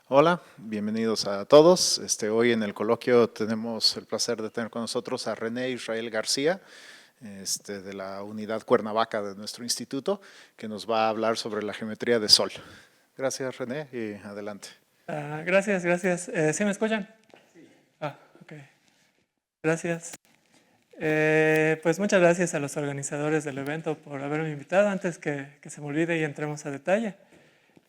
Hola, bienvenidos a todos. Hoy en el coloquio tenemos el placer de tener con nosotros a René Israel García, de la unidad Cuernavaca de nuestro instituto, que nos va a hablar sobre la geometría de Sol. Gracias, René, y adelante. Gracias. ¿Sí me escuchan? Sí. Ok. Gracias. Pues muchas gracias a los organizadores del evento por haberme invitado. Antes que se me olvide y entremos a detalle,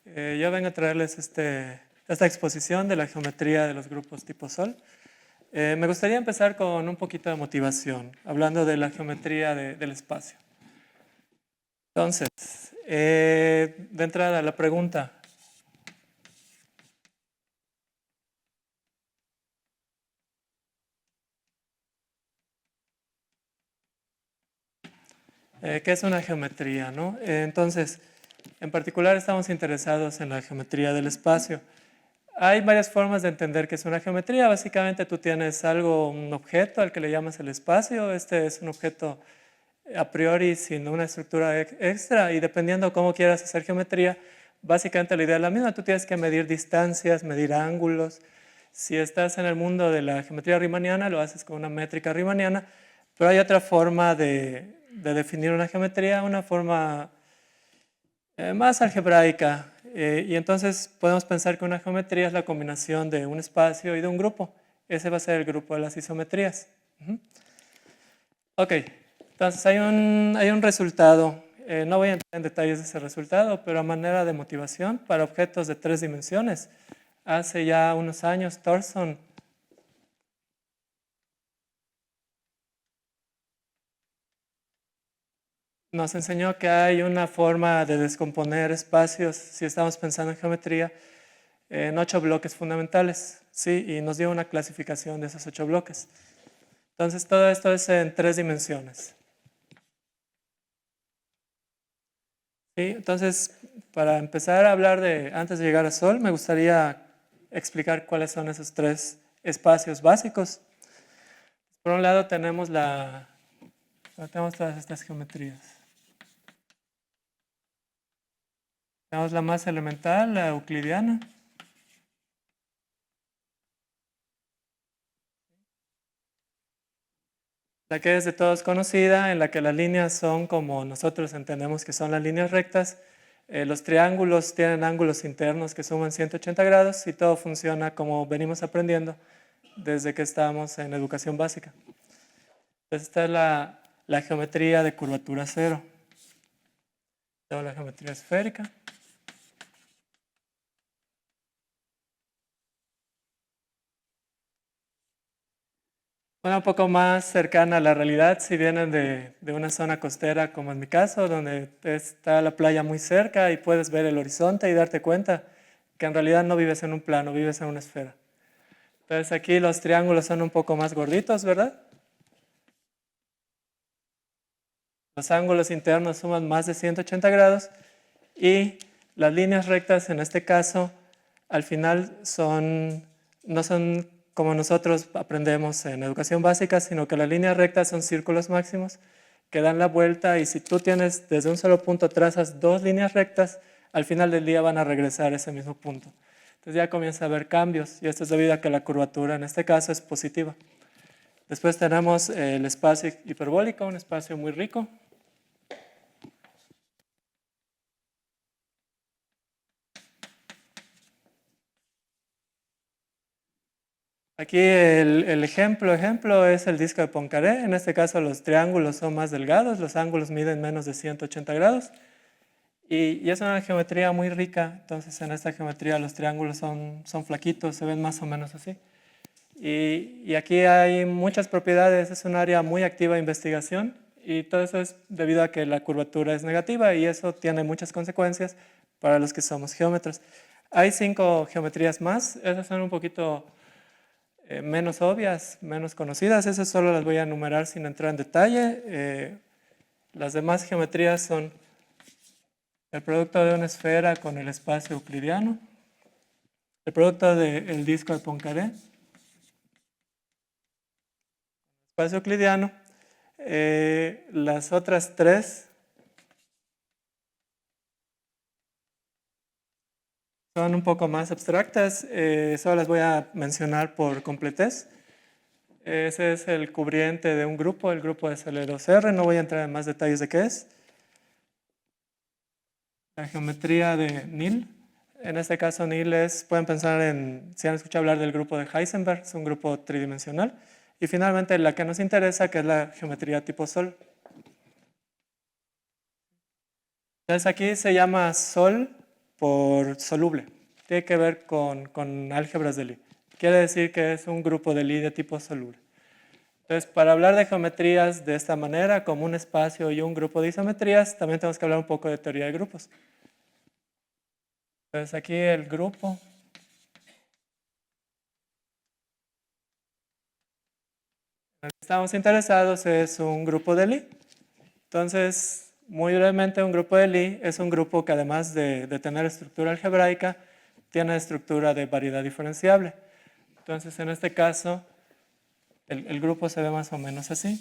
yo vengo a traerles esta exposición de la geometría de los grupos tipo Sol. Me gustaría empezar con un poquito de motivación, hablando de la geometría del espacio. Entonces, de entrada, la pregunta: ¿qué es una geometría, no? Entonces, en particular estamos interesados en la geometría del espacio. Hay varias formas de entender qué es una geometría. Básicamente tú tienes un objeto al que le llamas el espacio. Este es un objeto a priori sin una estructura extra, y dependiendo cómo quieras hacer geometría, básicamente la idea es la misma. Tú tienes que medir distancias, medir ángulos. Si estás en el mundo de la geometría riemanniana, lo haces con una métrica riemanniana, pero hay otra forma de definir una geometría, una forma más algebraica. Y entonces podemos pensar que una geometría es la combinación de un espacio y de un grupo. Ese va a ser el grupo de las isometrías. Ok, entonces hay un resultado. No voy a entrar en detalles de ese resultado, pero a manera de motivación para objetos de 3 dimensiones. Hace ya unos años, Thorson nos enseñó que hay una forma de descomponer espacios, si estamos pensando en geometría, en 8 bloques fundamentales, ¿sí? Y nos dio una clasificación de esos 8 bloques. Entonces, todo esto es en 3 dimensiones. ¿Sí? Entonces, para empezar a hablar antes de llegar a Sol, me gustaría explicar cuáles son esos 3 espacios básicos. Por un lado tenemos todas estas geometrías. Tenemos la más elemental, la euclidiana. La que es de todos conocida, en la que las líneas son como nosotros entendemos que son las líneas rectas. Los triángulos tienen ángulos internos que suman 180 grados y todo funciona como venimos aprendiendo desde que estamos en educación básica. Entonces esta es la geometría de curvatura cero. Tengo la geometría esférica. Un poco más cercana a la realidad si vienen de una zona costera, como en mi caso, donde está la playa muy cerca y puedes ver el horizonte y darte cuenta que en realidad no vives en un plano, vives en una esfera. Entonces aquí los triángulos son un poco más gorditos, ¿verdad? Los ángulos internos suman más de 180 grados y las líneas rectas en este caso al final no son como nosotros aprendemos en educación básica, sino que las líneas rectas son círculos máximos que dan la vuelta, y si tú tienes desde un solo punto trazas 2 líneas rectas, al final del día van a regresar a ese mismo punto. Entonces ya comienza a haber cambios, y esto es debido a que la curvatura en este caso es positiva. Después tenemos el espacio hiperbólico, un espacio muy rico. Aquí el ejemplo es el disco de Poincaré. En este caso los triángulos son más delgados, los ángulos miden menos de 180 grados. Y es una geometría muy rica. Entonces en esta geometría los triángulos son flaquitos, se ven más o menos así. Y aquí hay muchas propiedades, es un área muy activa de investigación, y todo eso es debido a que la curvatura es negativa, y eso tiene muchas consecuencias para los que somos geómetras. Hay 5 geometrías más, esas son un poquito menos obvias, menos conocidas. Esas solo las voy a enumerar sin entrar en detalle. Las demás geometrías son el producto de una esfera con el espacio euclidiano, el producto del disco de Poincaré, espacio euclidiano. Las otras 3 son un poco más abstractas, solo las voy a mencionar por completez. Ese es el cubriente de un grupo, el grupo SL2R, no voy a entrar en más detalles de qué es. La geometría de Nil, en este caso Nil es, pueden pensar en, si han escuchado hablar del grupo de Heisenberg, es un grupo tridimensional. Y finalmente la que nos interesa, que es la geometría tipo Sol. Entonces aquí se llama Sol por soluble, tiene que ver con álgebras de Lie. Quiere decir que es un grupo de Lie de tipo soluble. Entonces, para hablar de geometrías de esta manera, como un espacio y un grupo de isometrías, también tenemos que hablar un poco de teoría de grupos. Entonces, aquí el grupo. En el que estamos interesados es un grupo de Lie. Entonces, muy brevemente, un grupo de Lie es un grupo que además de tener estructura algebraica, tiene estructura de variedad diferenciable. Entonces, en este caso, el grupo se ve más o menos así.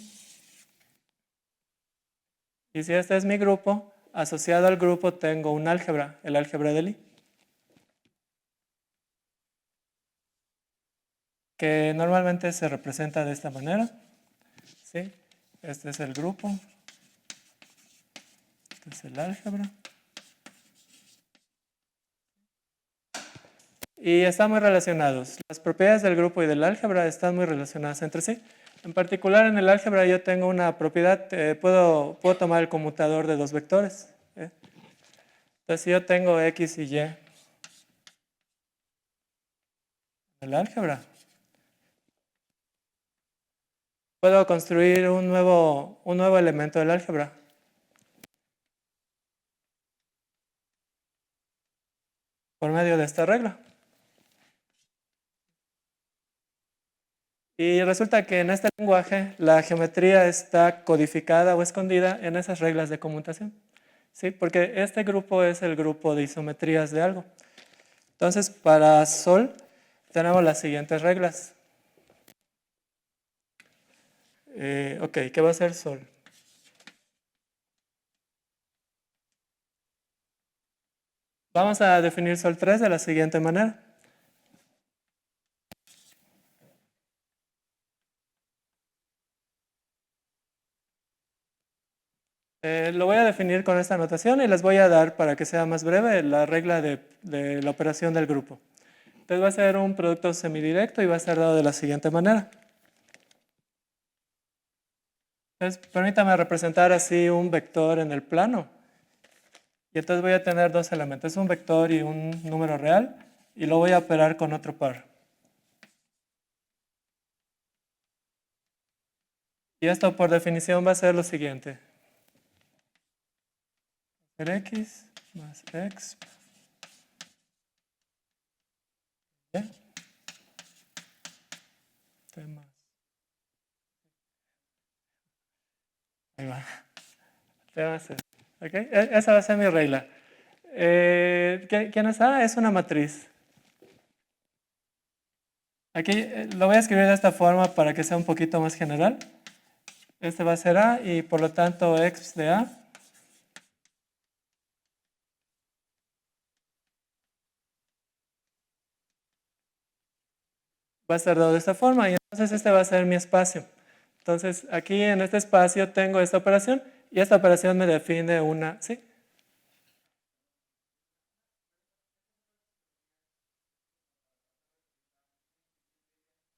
Y si este es mi grupo, asociado al grupo tengo un álgebra, el álgebra de Lie, que normalmente se representa de esta manera. ¿Sí? Este es el grupo, este es el álgebra. Y están muy relacionados. Las propiedades del grupo y del álgebra están muy relacionadas entre sí. En particular, en el álgebra yo tengo una propiedad, puedo tomar el conmutador de dos vectores. Entonces, si yo tengo x y y en el álgebra, puedo construir un nuevo elemento del álgebra. Por medio de esta regla. Y resulta que en este lenguaje la geometría está codificada o escondida en esas reglas de conmutación. ¿Sí? Porque este grupo es el grupo de isometrías de algo. Entonces, para Sol tenemos las siguientes reglas. Ok, ¿qué va a ser Sol? Vamos a definir Sol 3 de la siguiente manera. Lo voy a definir con esta notación y les voy a dar, para que sea más breve, la regla de la operación del grupo. Entonces va a ser un producto semidirecto y va a ser dado de la siguiente manera. Entonces, permítame representar así un vector en el plano. Y entonces voy a tener dos elementos, un vector y un número real, y lo voy a operar con otro par. Y esto por definición va a ser lo siguiente. X más X. ¿T más. Ahí va. T más C. ¿Okay? Esa va a ser mi regla. ¿Quién es A? Es una matriz. Aquí lo voy a escribir de esta forma para que sea un poquito más general. Este va a ser A y por lo tanto X de A va a estar dado de esta forma y entonces este va a ser mi espacio. Entonces aquí en este espacio tengo esta operación y esta operación me define una, ¿sí?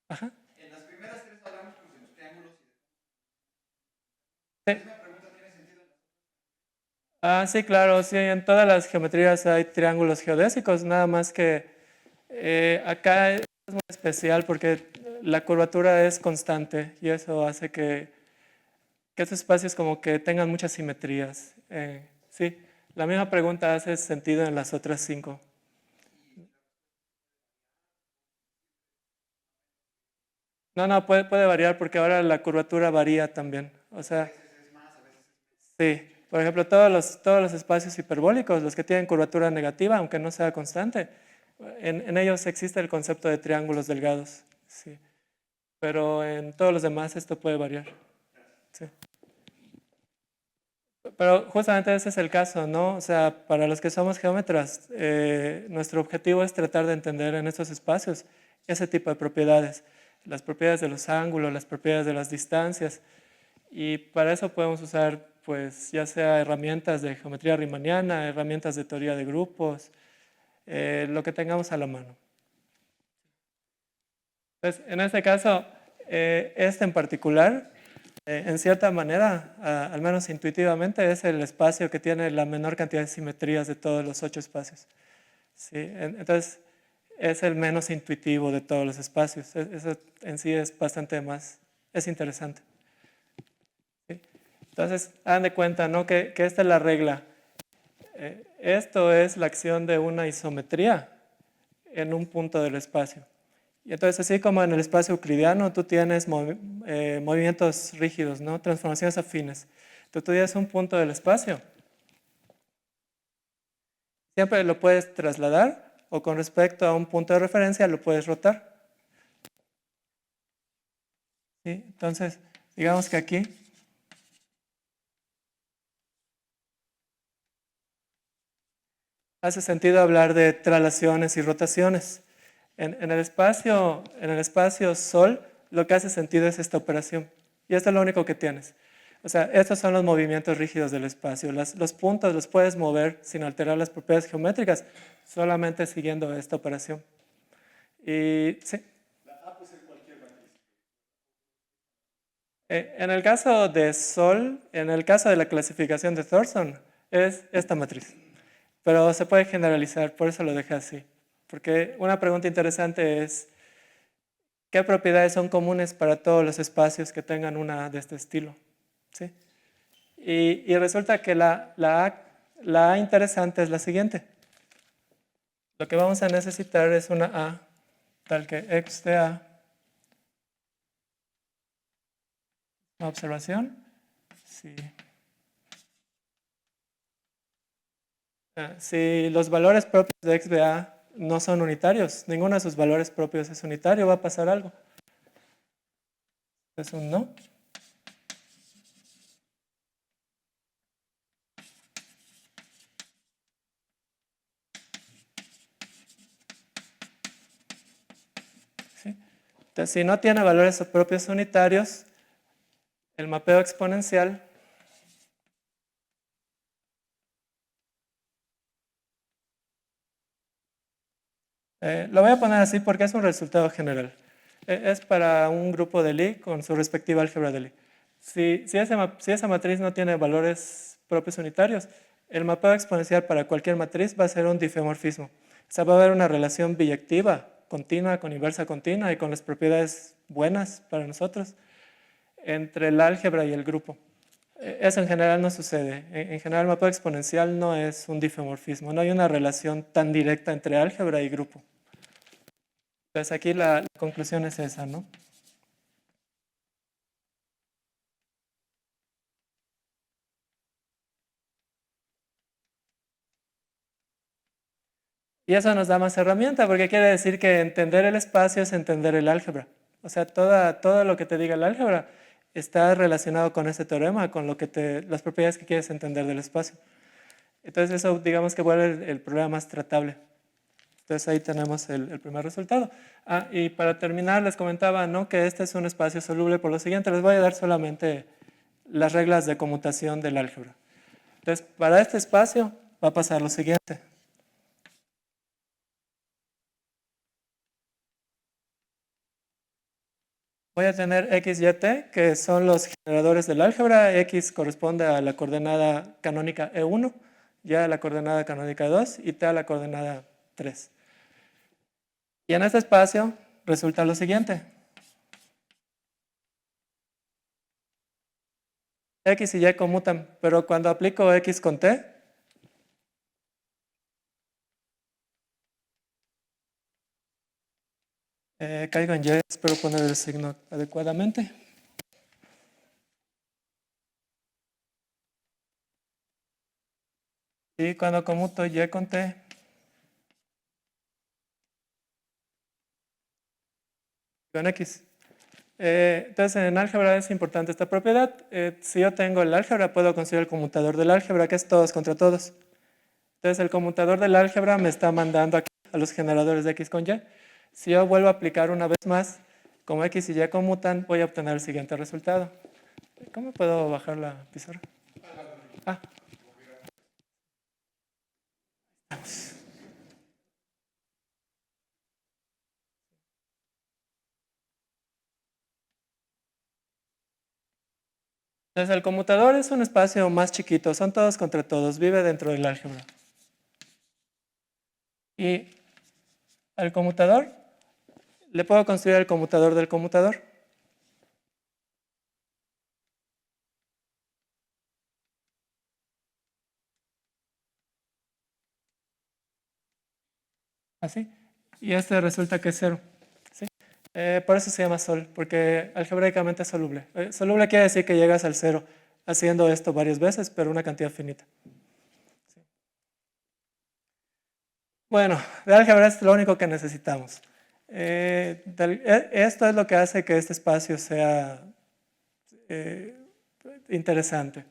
Ajá. En las primeras tres hablamos de los triángulos y de... Sí. Ah, sí, claro, sí, en todas las geometrías hay triángulos geodésicos, nada más que acá es muy especial porque la curvatura es constante y eso hace que estos espacios como que tengan muchas simetrías. Sí, la misma pregunta hace sentido en las otras 5. No, puede variar porque ahora la curvatura varía también. O sea, sí, por ejemplo, todos los espacios hiperbólicos, los que tienen curvatura negativa, aunque no sea constante, en ellos existe el concepto de triángulos delgados. Sí, pero en todos los demás esto puede variar. Sí. Pero justamente ese es el caso, ¿no? O sea, para los que somos geómetras, nuestro objetivo es tratar de entender en estos espacios ese tipo de propiedades, las propiedades de los ángulos, las propiedades de las distancias, y para eso podemos usar, pues, ya sea herramientas de geometría riemanniana, herramientas de teoría de grupos, lo que tengamos a la mano. Entonces, en este caso, este en particular, en cierta manera, al menos intuitivamente, es el espacio que tiene la menor cantidad de simetrías de todos los 8 espacios. ¿Sí? Entonces, es el menos intuitivo de todos los espacios. Eso en sí es bastante más, es interesante. ¿Sí? Entonces, hagan de cuenta, ¿no? que esta es la regla. Esto es la acción de una isometría en un punto del espacio. Y entonces, así como en el espacio euclidiano, tú tienes movimientos rígidos, ¿no? Transformaciones afines. Entonces, tú tienes un punto del espacio. Siempre lo puedes trasladar o con respecto a un punto de referencia lo puedes rotar. ¿Sí? Entonces, digamos que aquí hace sentido hablar de traslaciones y rotaciones. En el espacio Sol, lo que hace sentido es esta operación. Y esto es lo único que tienes. O sea, estos son los movimientos rígidos del espacio. Los puntos los puedes mover sin alterar las propiedades geométricas, solamente siguiendo esta operación. Y sí. La A puede ser cualquier matriz. En el caso de Sol, en el caso de la clasificación de Thorson, es esta matriz. Pero se puede generalizar, por eso lo dejé así. Porque una pregunta interesante es, ¿qué propiedades son comunes para todos los espacios que tengan una de este estilo? ¿Sí? Y resulta que la A interesante es la siguiente. Lo que vamos a necesitar es una A tal que x de A, una observación, sí. Si los valores propios de x de A no son unitarios, ninguno de sus valores propios es unitario, va a pasar algo. Es un no. ¿Sí? Entonces, si no tiene valores propios unitarios, el mapeo exponencial lo voy a poner así porque es un resultado general. Es para un grupo de Lie con su respectiva álgebra de Lie. Si esa matriz no tiene valores propios unitarios, el mapeo exponencial para cualquier matriz va a ser un difeomorfismo. O sea, va a haber una relación biyectiva, continua, con inversa continua y con las propiedades buenas para nosotros entre el álgebra y el grupo. Eso en general no sucede. En general, el mapeo exponencial no es un difeomorfismo. No hay una relación tan directa entre álgebra y grupo. Entonces aquí la conclusión es esa, ¿no? Y eso nos da más herramienta, porque quiere decir que entender el espacio es entender el álgebra. O sea, todo lo que te diga el álgebra está relacionado con ese teorema, con las propiedades que quieres entender del espacio. Entonces eso, digamos que vuelve el problema más tratable. Entonces ahí tenemos el primer resultado. Y para terminar les comentaba, ¿no?, que este es un espacio soluble por lo siguiente. Les voy a dar solamente las reglas de conmutación del álgebra. Entonces, para este espacio va a pasar lo siguiente. Voy a tener x y t, que son los generadores del álgebra. X corresponde a la coordenada canónica E1, y a la coordenada canónica 2, y t a la coordenada 3. Y en este espacio resulta lo siguiente. X y y conmutan, pero cuando aplico x con t, caigo en y, espero poner el signo adecuadamente. Y cuando conmuto y con t, con x. Entonces, en álgebra es importante esta propiedad. Si yo tengo el álgebra, puedo construir el conmutador del álgebra, que es todos contra todos. Entonces, el conmutador del álgebra me está mandando aquí a los generadores de x con y. Si yo vuelvo a aplicar una vez más, como x y y conmutan, voy a obtener el siguiente resultado. ¿Cómo puedo bajar la pizarra? Ah, vamos. Entonces, el conmutador es un espacio más chiquito, son todos contra todos, vive dentro del álgebra. Y al conmutador, le puedo construir el conmutador del conmutador. Así. Y este resulta que es 0. ¿Sí? Por eso se llama sol, porque algebraicamente es soluble. Soluble quiere decir que llegas al 0 haciendo esto varias veces, pero una cantidad finita. ¿Sí? Bueno, de álgebra es lo único que necesitamos. Esto es lo que hace que este espacio sea eh, interesante.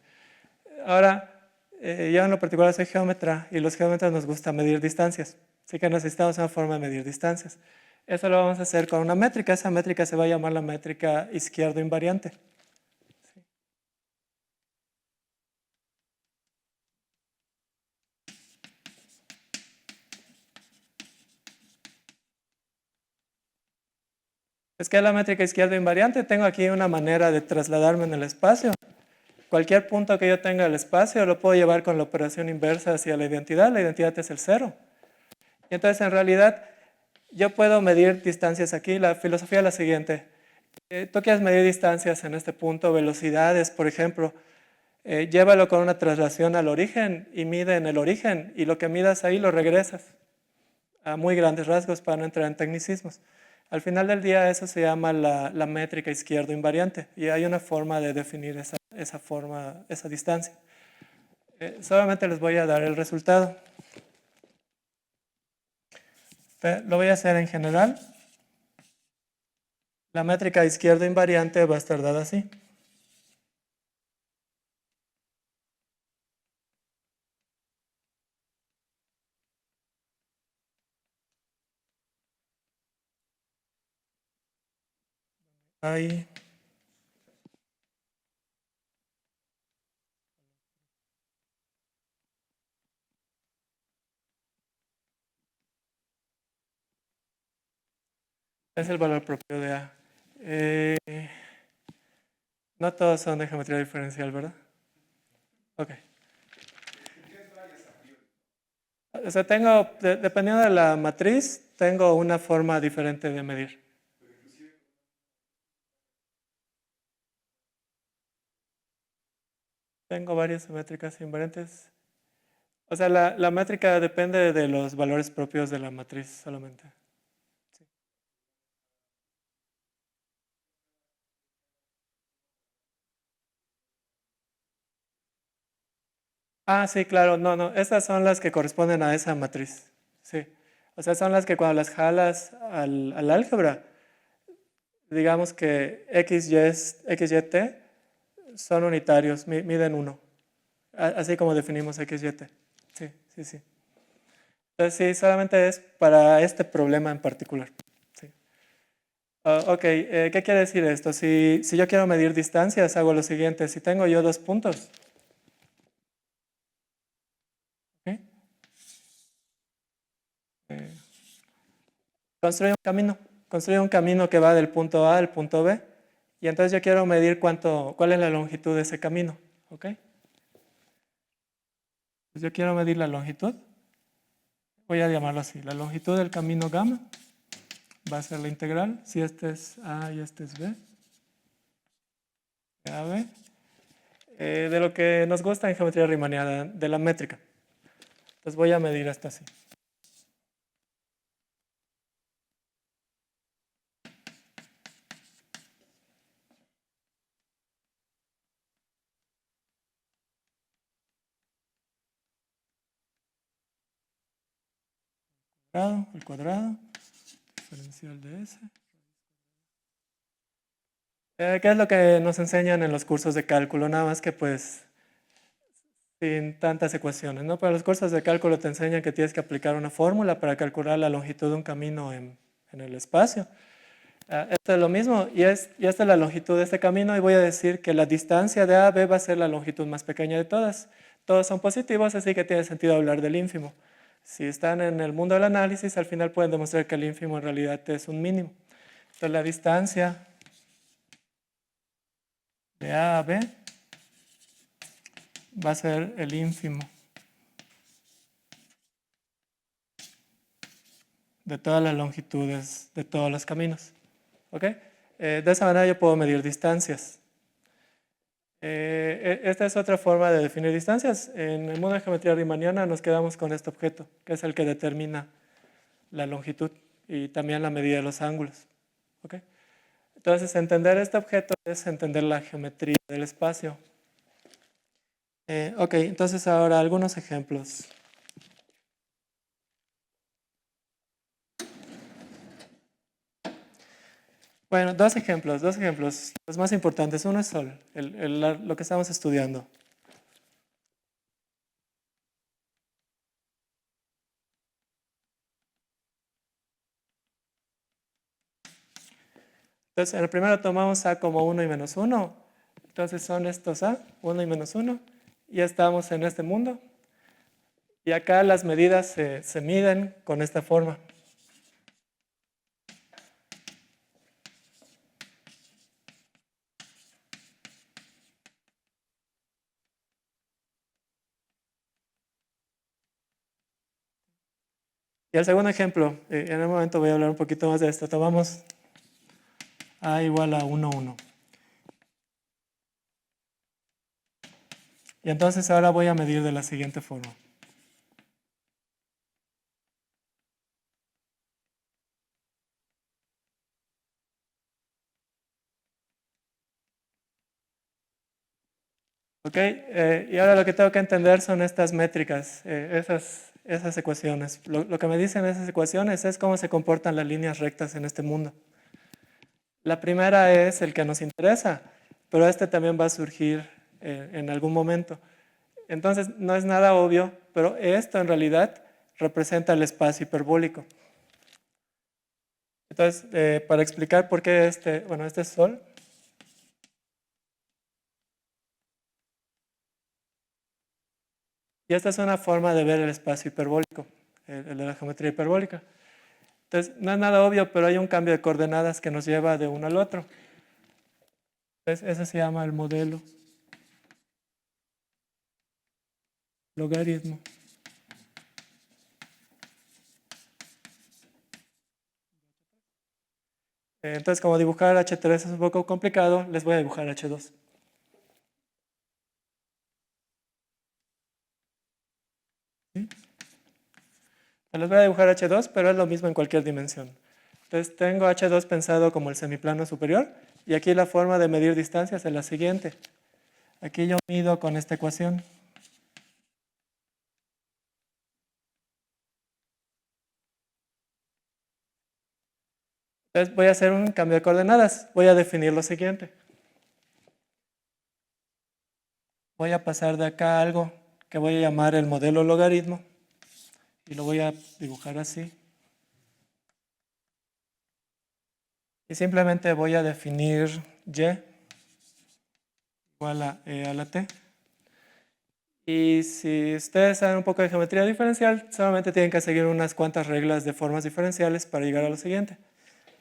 Ahora, yo en lo particular soy geómetra y los geómetras nos gusta medir distancias. Así que necesitamos una forma de medir distancias. Eso lo vamos a hacer con una métrica. Esa métrica se va a llamar la métrica izquierdo invariante. Es que la métrica izquierdo invariante, tengo aquí una manera de trasladarme en el espacio. Cualquier punto que yo tenga en el espacio lo puedo llevar con la operación inversa hacia la identidad es el 0. Y entonces en realidad yo puedo medir distancias aquí. La filosofía es la siguiente. Tú quieres medir distancias en este punto, velocidades, por ejemplo, llévalo con una traslación al origen y mide en el origen y lo que midas ahí lo regresas a muy grandes rasgos para no entrar en tecnicismos. Al final del día eso se llama la métrica izquierdo invariante y hay una forma de definir esa forma, esa distancia. Solamente les voy a dar el resultado. Lo voy a hacer en general. La métrica izquierdo invariante va a estar dada así. Ahí. Es el valor propio de A. No todos son de geometría diferencial, ¿verdad? Ok. O sea, dependiendo de la matriz, tengo una forma diferente de medir. Tengo varias métricas invariantes. O sea, la métrica depende de los valores propios de la matriz solamente. Sí. Ah, sí, claro. No, no. Estas son las que corresponden a esa matriz. Sí. O sea, son las que cuando las jalas al álgebra, digamos que x, y, t son unitarios, miden 1. Así como definimos x, y, t. Sí, sí, sí. Entonces, sí, solamente es para este problema en particular. Sí. Ok, ¿qué quiere decir esto? Si yo quiero medir distancias, hago lo siguiente. Si tengo yo dos puntos, ¿ok? Eh, construyo un camino que va del punto A al punto B, y entonces yo quiero medir cuál es la longitud de ese camino, ¿ok? Pues yo quiero medir la longitud, voy a llamarlo así, la longitud del camino gamma va a ser la integral, si este es A y este es B, A, B, de lo que nos gusta en geometría riemanniana, de la métrica. Entonces voy a medir hasta así. El cuadrado, diferencial de S. ¿Qué es lo que nos enseñan en los cursos de cálculo? Nada más que pues sin tantas ecuaciones, ¿no? Para los cursos de cálculo te enseñan que tienes que aplicar una fórmula para calcular la longitud de un camino en el espacio. Esto es lo mismo, y esta es la longitud de este camino, y voy a decir que la distancia de A a B va a ser la longitud más pequeña de todas. Todos son positivos, así que tiene sentido hablar del ínfimo. Si están en el mundo del análisis, al final pueden demostrar que el ínfimo en realidad es un mínimo. Entonces la distancia de A a B va a ser el ínfimo de todas las longitudes de todos los caminos. ¿Ok? De esa manera yo puedo medir distancias. Esta es otra forma de definir distancias. En el mundo de geometría riemanniana nos quedamos con este objeto, que es el que determina la longitud y también la medida de los ángulos. ¿Ok? Entonces, entender este objeto es entender la geometría del espacio. Ok, entonces ahora algunos ejemplos. Bueno, dos ejemplos, los más importantes. Uno es Sol, lo que estamos estudiando. Entonces, en el primero tomamos A como 1 y menos 1. Entonces son estos A, 1 y menos 1. Ya estamos en este mundo. Y acá las medidas se miden con esta forma. Y el segundo ejemplo, en un momento voy a hablar un poquito más de esto. Tomamos A igual a 1, 1. Y entonces ahora voy a medir de la siguiente forma. ¿Ok? Y ahora lo que tengo que entender son estas métricas, esas ecuaciones. Lo que me dicen esas ecuaciones es cómo se comportan las líneas rectas en este mundo. La primera es el que nos interesa, pero este también va a surgir en algún momento. Entonces, no es nada obvio, pero esto en realidad representa el espacio hiperbólico. Entonces, para explicar por qué este es Sol. Y esta es una forma de ver el espacio hiperbólico, el de la geometría hiperbólica. Entonces, no es nada obvio, pero hay un cambio de coordenadas que nos lleva de uno al otro. Entonces, ese se llama el modelo logaritmo. Entonces, como dibujar H3 es un poco complicado, les voy a dibujar H2. ¿Sí? Les voy a dibujar H2, pero es lo mismo en cualquier dimensión. Entonces, tengo H2 pensado como el semiplano superior, y aquí la forma de medir distancias es la siguiente. Aquí yo mido con esta ecuación. Entonces voy a hacer un cambio de coordenadas. Voy a definir lo siguiente. Voy a pasar de acá a algo que voy a llamar el modelo logaritmo. Y lo voy a dibujar así. Y simplemente voy a definir y igual a e a la t. Y si ustedes saben un poco de geometría diferencial, solamente tienen que seguir unas cuantas reglas de formas diferenciales para llegar a lo siguiente.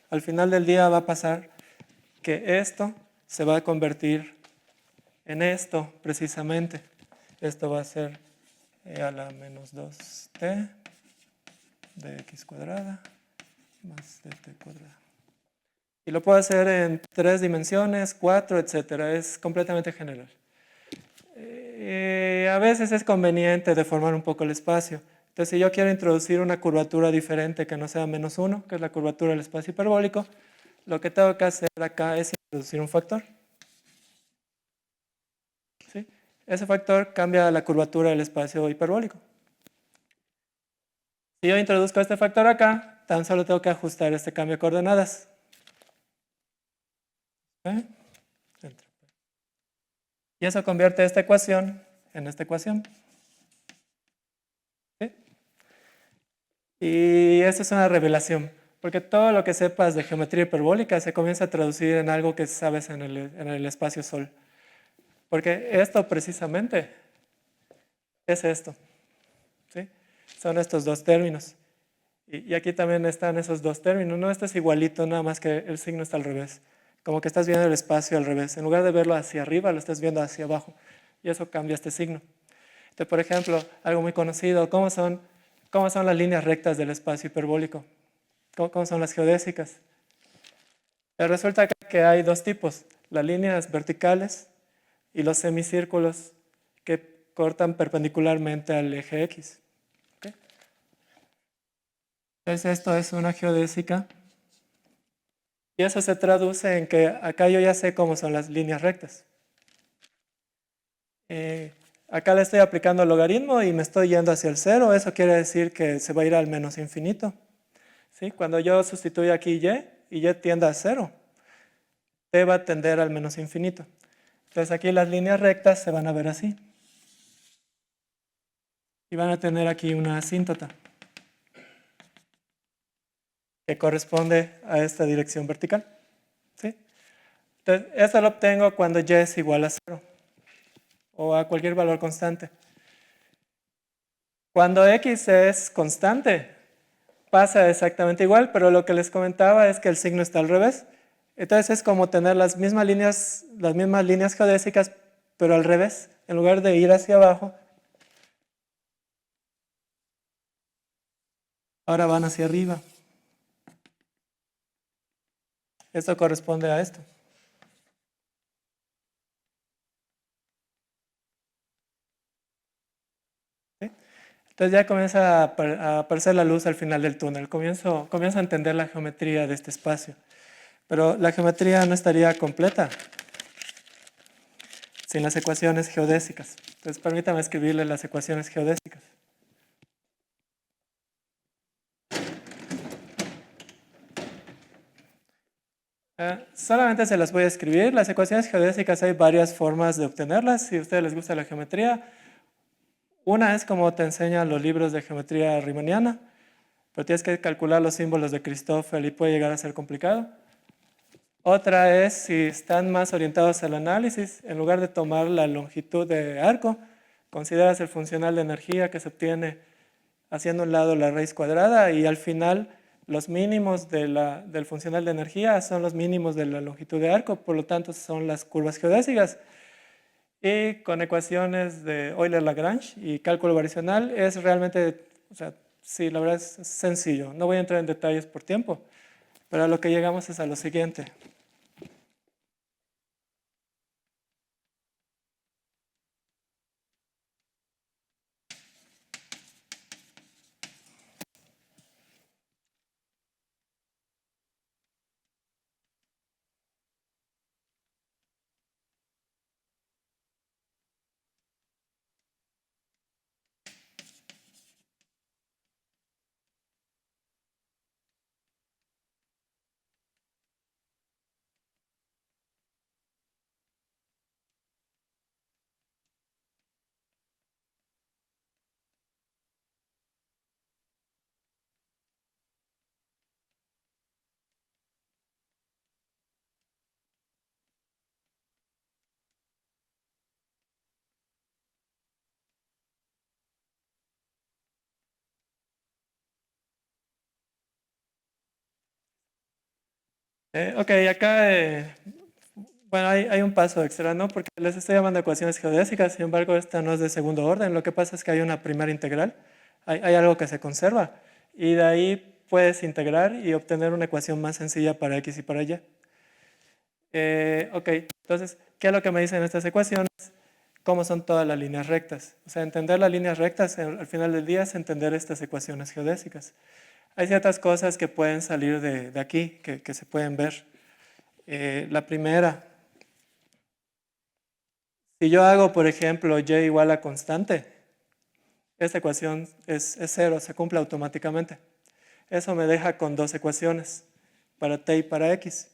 Al final del día va a pasar que esto se va a convertir en esto precisamente. Esto va a ser e a la menos 2t de x cuadrada más dt cuadrada. Y lo puedo hacer en 3 dimensiones, 4, etcétera. Es completamente general. A veces es conveniente deformar un poco el espacio. Entonces, si yo quiero introducir una curvatura diferente que no sea menos 1, que es la curvatura del espacio hiperbólico, lo que tengo que hacer acá es introducir un factor. ¿Sí? Ese factor cambia la curvatura del espacio hiperbólico. Si yo introduzco este factor acá, tan solo tengo que ajustar este cambio de coordenadas. ¿Okay? Y eso convierte esta ecuación en esta ecuación. ¿Sí? Y esta es una revelación, porque todo lo que sepas de geometría hiperbólica se comienza a traducir en algo que sabes en el espacio Sol. Porque esto precisamente es esto. ¿Sí? Son estos dos términos. Y aquí también están esos dos términos. No, esto es igualito, nada más que el signo está al revés. Como que estás viendo el espacio al revés. En lugar de verlo hacia arriba, lo estás viendo hacia abajo. Y eso cambia este signo. Entonces, por ejemplo, algo muy conocido, ¿cómo son las líneas rectas del espacio hiperbólico? ¿Cómo son las geodésicas? Resulta que hay dos tipos, las líneas verticales y los semicírculos que cortan perpendicularmente al eje X. ¿Okay? Entonces esto es una geodésica y eso se traduce en que acá yo ya sé cómo son las líneas rectas. Acá le estoy aplicando el logaritmo y me estoy yendo hacia el cero, eso quiere decir que se va a ir al menos infinito. ¿Sí? Cuando yo sustituyo aquí y tiende a cero, t va a tender al menos infinito. Entonces aquí las líneas rectas se van a ver así. Y van a tener aquí una asíntota que corresponde a esta dirección vertical. ¿Sí? Entonces, esto lo obtengo cuando y es igual a 0 o a cualquier valor constante. Cuando x es constante, pasa exactamente igual, pero lo que les comentaba es que el signo está al revés. Entonces es como tener las mismas líneas geodésicas, pero al revés. En lugar de ir hacia abajo, ahora van hacia arriba. Esto corresponde a esto. ¿Sí? Entonces ya comienza a aparecer la luz al final del túnel. Comienzo a entender la geometría de este espacio. Pero la geometría no estaría completa sin las ecuaciones geodésicas. Entonces permítame escribirle las ecuaciones geodésicas. Solamente se las voy a escribir. Las ecuaciones geodésicas hay varias formas de obtenerlas. Si a ustedes les gusta la geometría, una es como te enseñan los libros de geometría riemanniana, pero tienes que calcular los símbolos de Christoffel y puede llegar a ser complicado. Otra es si están más orientados al análisis, en lugar de tomar la longitud de arco, consideras el funcional de energía que se obtiene haciendo a un lado la raíz cuadrada y al final los mínimos del funcional de energía son los mínimos de la longitud de arco, por lo tanto son las curvas geodésicas. Y con ecuaciones de Euler-Lagrange y cálculo variacional es realmente, o sea, sí, la verdad es sencillo. No voy a entrar en detalles por tiempo, pero a lo que llegamos es a lo siguiente. Ok, acá bueno, hay un paso extra, ¿no? Porque les estoy llamando ecuaciones geodésicas, sin embargo, esta no es de segundo orden. Lo que pasa es que hay una primera integral, hay algo que se conserva, y de ahí puedes integrar y obtener una ecuación más sencilla para x y para y. Ok, entonces, ¿qué es lo que me dicen estas ecuaciones? ¿Cómo son todas las líneas rectas? O sea, entender las líneas rectas al final del día es entender estas ecuaciones geodésicas. Hay ciertas cosas que pueden salir de aquí, que se pueden ver. La primera, si yo hago, por ejemplo, y igual a constante, esta ecuación es cero, se cumple automáticamente. Eso me deja con dos ecuaciones, para t y para x.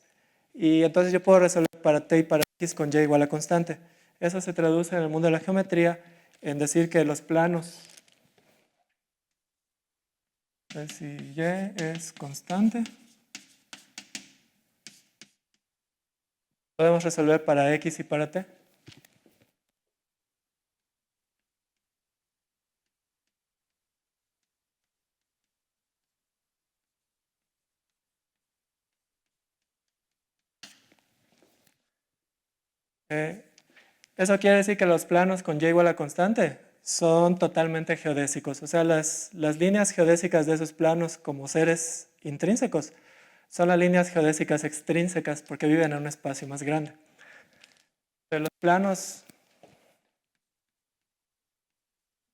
Y entonces yo puedo resolver para t y para x con y igual a constante. Eso se traduce en el mundo de la geometría en decir que los planos, entonces, si y es constante, podemos resolver para x y para t. Eso quiere decir que los planos con y igual a constante son totalmente geodésicos. O sea, las líneas geodésicas de esos planos como seres intrínsecos son las líneas geodésicas extrínsecas porque viven en un espacio más grande. Pero los planos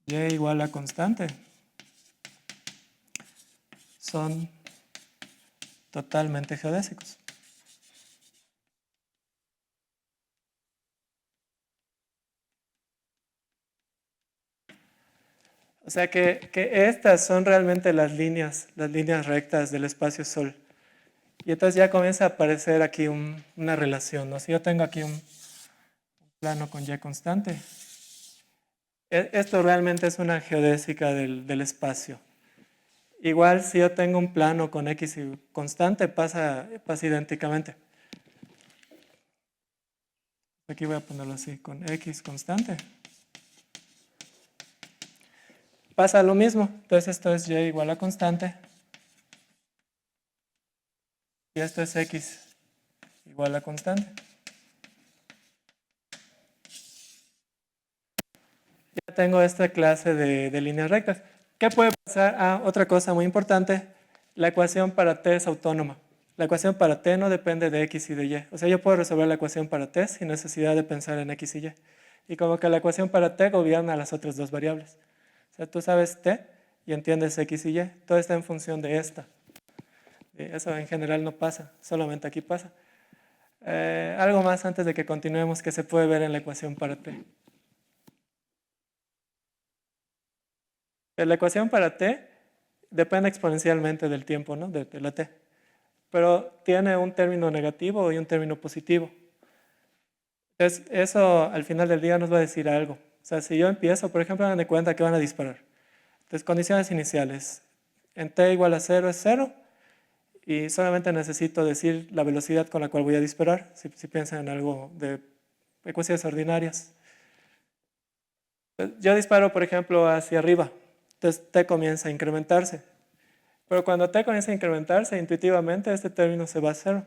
y igual a constante son totalmente geodésicos. O sea que estas son realmente las líneas rectas del espacio Sol. Y entonces ya comienza a aparecer aquí una relación, ¿no? Si yo tengo aquí un plano con y constante, esto realmente es una geodésica del espacio. Igual si yo tengo un plano con x y constante, pasa idénticamente. Aquí voy a ponerlo así, con x constante. Pasa lo mismo, entonces esto es y igual a constante. Y esto es x igual a constante. Ya tengo esta clase de líneas rectas. ¿Qué puede pasar? Ah, otra cosa muy importante, la ecuación para t es autónoma. La ecuación para t no depende de x y de y. O sea, yo puedo resolver la ecuación para t sin necesidad de pensar en x y y. Y como que la ecuación para t gobierna las otras dos variables. O sea, tú sabes t y entiendes x y y. Todo está en función de esta. Eso en general no pasa, solamente aquí pasa. Algo más antes de que continuemos que se puede ver en la ecuación para t. La ecuación para t depende exponencialmente del tiempo, ¿no? de la t. Pero tiene un término negativo y un término positivo. Entonces, eso al final del día nos va a decir algo. O sea, si yo empiezo, por ejemplo, hagan de cuenta que van a disparar. Entonces, condiciones iniciales. En t igual a 0 es 0 y solamente necesito decir la velocidad con la cual voy a disparar, si piensan en algo de ecuaciones ordinarias. Entonces, yo disparo, por ejemplo, hacia arriba. Entonces, t comienza a incrementarse. Pero cuando t comienza a incrementarse, intuitivamente este término se va a 0.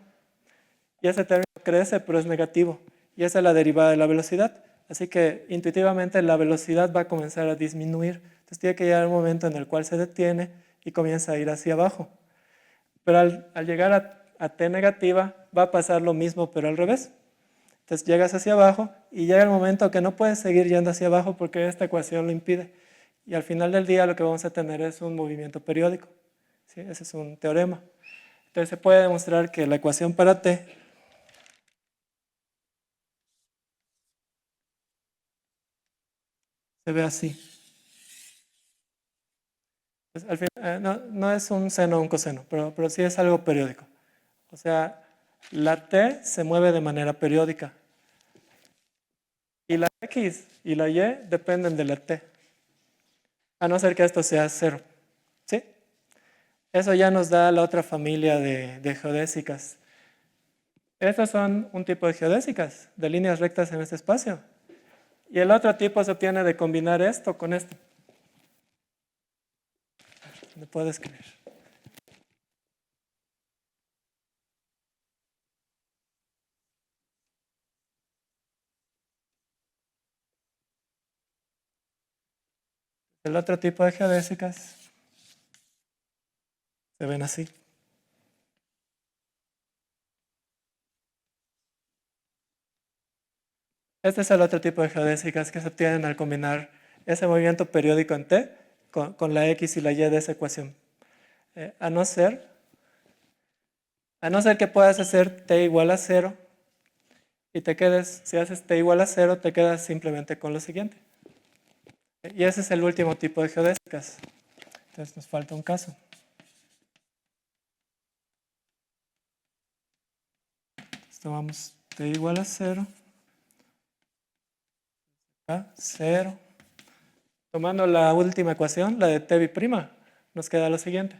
Y ese término crece, pero es negativo. Y esa es la derivada de la velocidad. Así que intuitivamente la velocidad va a comenzar a disminuir. Entonces tiene que llegar un momento en el cual se detiene y comienza a ir hacia abajo. Pero al llegar a t negativa va a pasar lo mismo, pero al revés. Entonces llegas hacia abajo y llega el momento que no puedes seguir yendo hacia abajo porque esta ecuación lo impide. Y al final del día lo que vamos a tener es un movimiento periódico. ¿Sí? Ese es un teorema. Entonces se puede demostrar que la ecuación para t se ve así. Pues, al final, no es un seno o un coseno, pero sí es algo periódico. O sea, la t se mueve de manera periódica. Y la x y la y dependen de la t. A no ser que esto sea 0. ¿Sí? Eso ya nos da la otra familia de geodésicas. Estas son un tipo de geodésicas, de líneas rectas en este espacio. Y el otro tipo se obtiene de combinar esto con esto. ¿Me puedo escribir? El otro tipo de geodésicas se ven así. Este es el otro tipo de geodésicas que se obtienen al combinar ese movimiento periódico en t con la x y la y de esa ecuación. A no ser que puedas hacer t igual a 0 y te quedes, si haces t igual a 0, te quedas simplemente con lo siguiente. Y ese es el último tipo de geodésicas. Entonces nos falta un caso. Entonces tomamos t igual a 0 Acá, 0. Tomando la última ecuación, la de T' nos queda lo siguiente.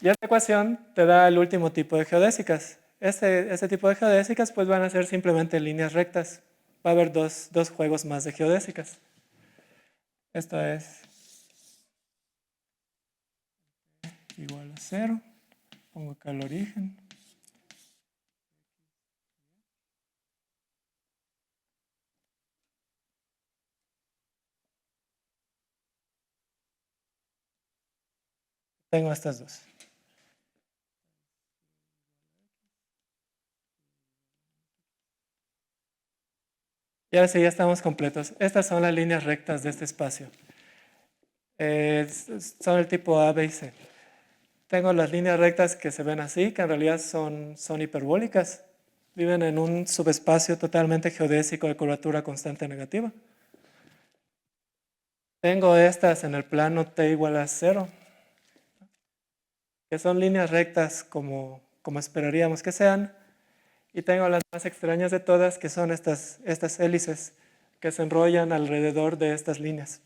Y esta ecuación te da el último tipo de geodésicas. Este tipo de geodésicas pues van a ser simplemente líneas rectas. Va a haber dos juegos más de geodésicas. Esto es igual a 0. Pongo acá el origen. Tengo estas dos. Y ahora sí, ya estamos completos. Estas son las líneas rectas de este espacio. Son el tipo A, B y C. Tengo las líneas rectas que se ven así, que en realidad son hiperbólicas. Viven en un subespacio totalmente geodésico de curvatura constante negativa. Tengo estas en el plano T igual a 0, que son líneas rectas como esperaríamos que sean. Y tengo las más extrañas de todas, que son estas hélices que se enrollan alrededor de estas líneas.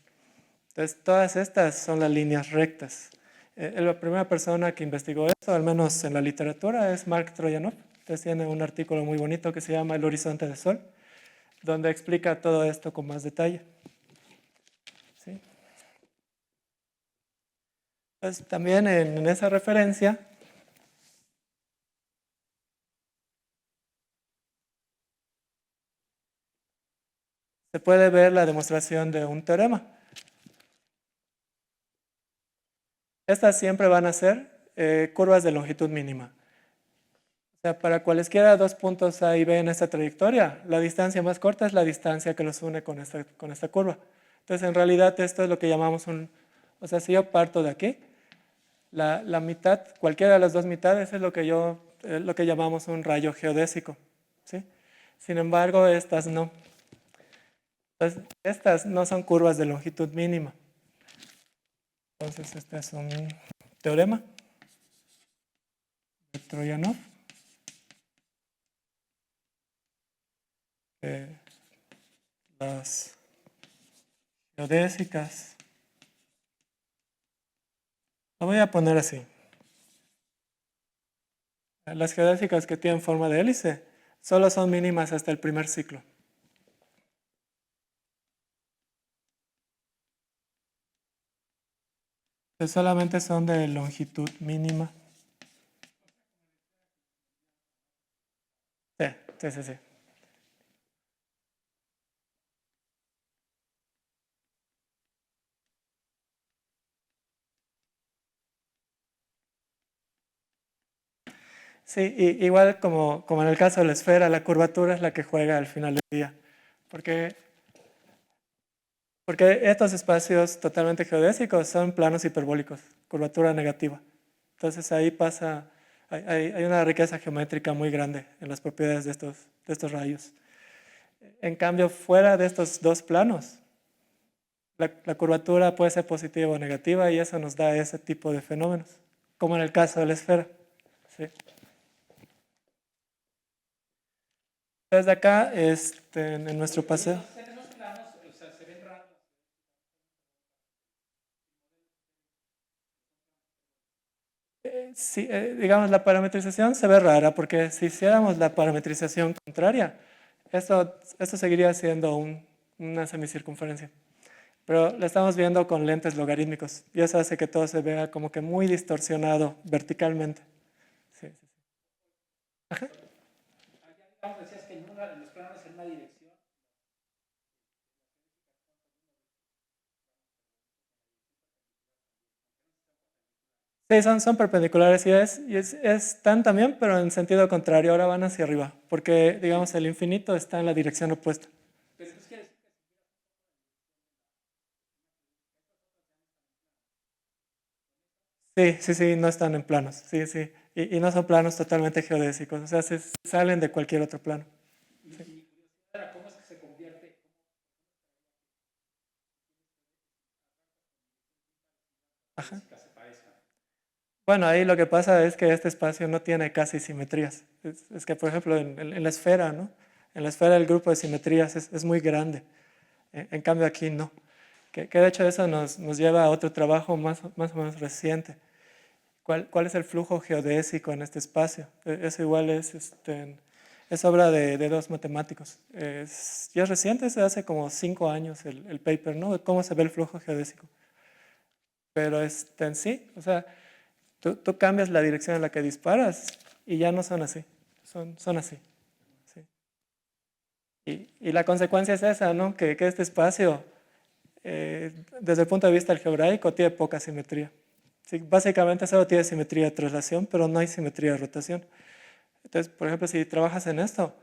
Entonces, todas estas son las líneas rectas. La primera persona que investigó esto, al menos en la literatura, es Mark Troyanov. Entonces, tiene un artículo muy bonito que se llama El horizonte del Sol, donde explica todo esto con más detalle. ¿Sí? Entonces, también en esa referencia se puede ver la demostración de un teorema. Estas siempre van a ser curvas de longitud mínima. O sea, para cualesquiera dos puntos A y B en esta trayectoria, la distancia más corta es la distancia que los une con esta curva. Entonces, en realidad, esto es lo que llamamos o sea, si yo parto de aquí, la mitad, cualquiera de las dos mitades es lo que llamamos un rayo geodésico. ¿Sí? Sin embargo, estas no. Entonces, estas no son curvas de longitud mínima. Entonces, este es un teorema de Troyanov. Las geodésicas, lo voy a poner así. Las geodésicas que tienen forma de hélice solo son mínimas hasta el primer ciclo. Entonces solamente son de longitud mínima. Sí. Sí, igual como en el caso de la esfera, la curvatura es la que juega al final del día. Porque estos espacios totalmente geodésicos son planos hiperbólicos, curvatura negativa. Entonces ahí pasa, hay una riqueza geométrica muy grande en las propiedades de estos rayos. En cambio, fuera de estos dos planos, la curvatura puede ser positiva o negativa y eso nos da ese tipo de fenómenos, como en el caso de la esfera. ¿Sí? Desde acá, en nuestro paseo. Sí, digamos, la parametrización se ve rara porque si hiciéramos la parametrización contraria, esto seguiría siendo una semicircunferencia. Pero la estamos viendo con lentes logarítmicos y eso hace que todo se vea como que muy distorsionado verticalmente. Sí. Ajá. Sí, son perpendiculares están también, pero en sentido contrario, ahora van hacia arriba, porque digamos el infinito está en la dirección opuesta. Sí, no están en planos, sí. Y no son planos totalmente geodésicos, o sea, se salen de cualquier otro plano. Sí. Ajá. Bueno, ahí lo que pasa es que este espacio no tiene casi simetrías. Es que, por ejemplo, en la esfera, ¿no? En la esfera el grupo de simetrías es muy grande. En cambio aquí no. Que de hecho eso nos lleva a otro trabajo más o menos reciente. ¿Cuál es el flujo geodésico en este espacio? Eso igual es obra de dos matemáticos. Ya es reciente, es de hace como 5 años el paper, ¿no? De cómo se ve el flujo geodésico. Pero en sí, o sea, tú cambias la dirección en la que disparas y ya no son así, son así. ¿Sí? Y la consecuencia es esa, ¿no? Que este espacio, desde el punto de vista algebraico, tiene poca simetría. Sí, básicamente solo tiene simetría de traslación, pero no hay simetría de rotación. Entonces, por ejemplo, si trabajas en esto,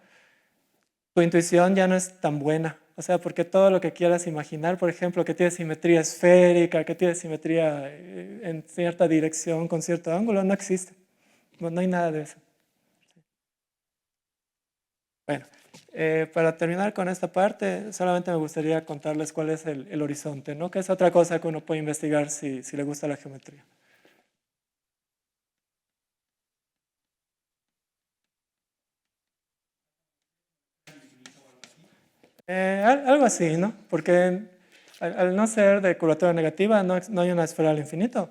tu intuición ya no es tan buena. O sea, porque todo lo que quieras imaginar, por ejemplo, que tiene simetría esférica, que tiene simetría en cierta dirección con cierto ángulo, no existe. No hay nada de eso. Bueno, para terminar con esta parte, solamente me gustaría contarles cuál es el horizonte, ¿no? Que es otra cosa que uno puede investigar si le gusta la geometría. Algo así, ¿no? Porque al no ser de curvatura negativa, no hay una esfera al infinito,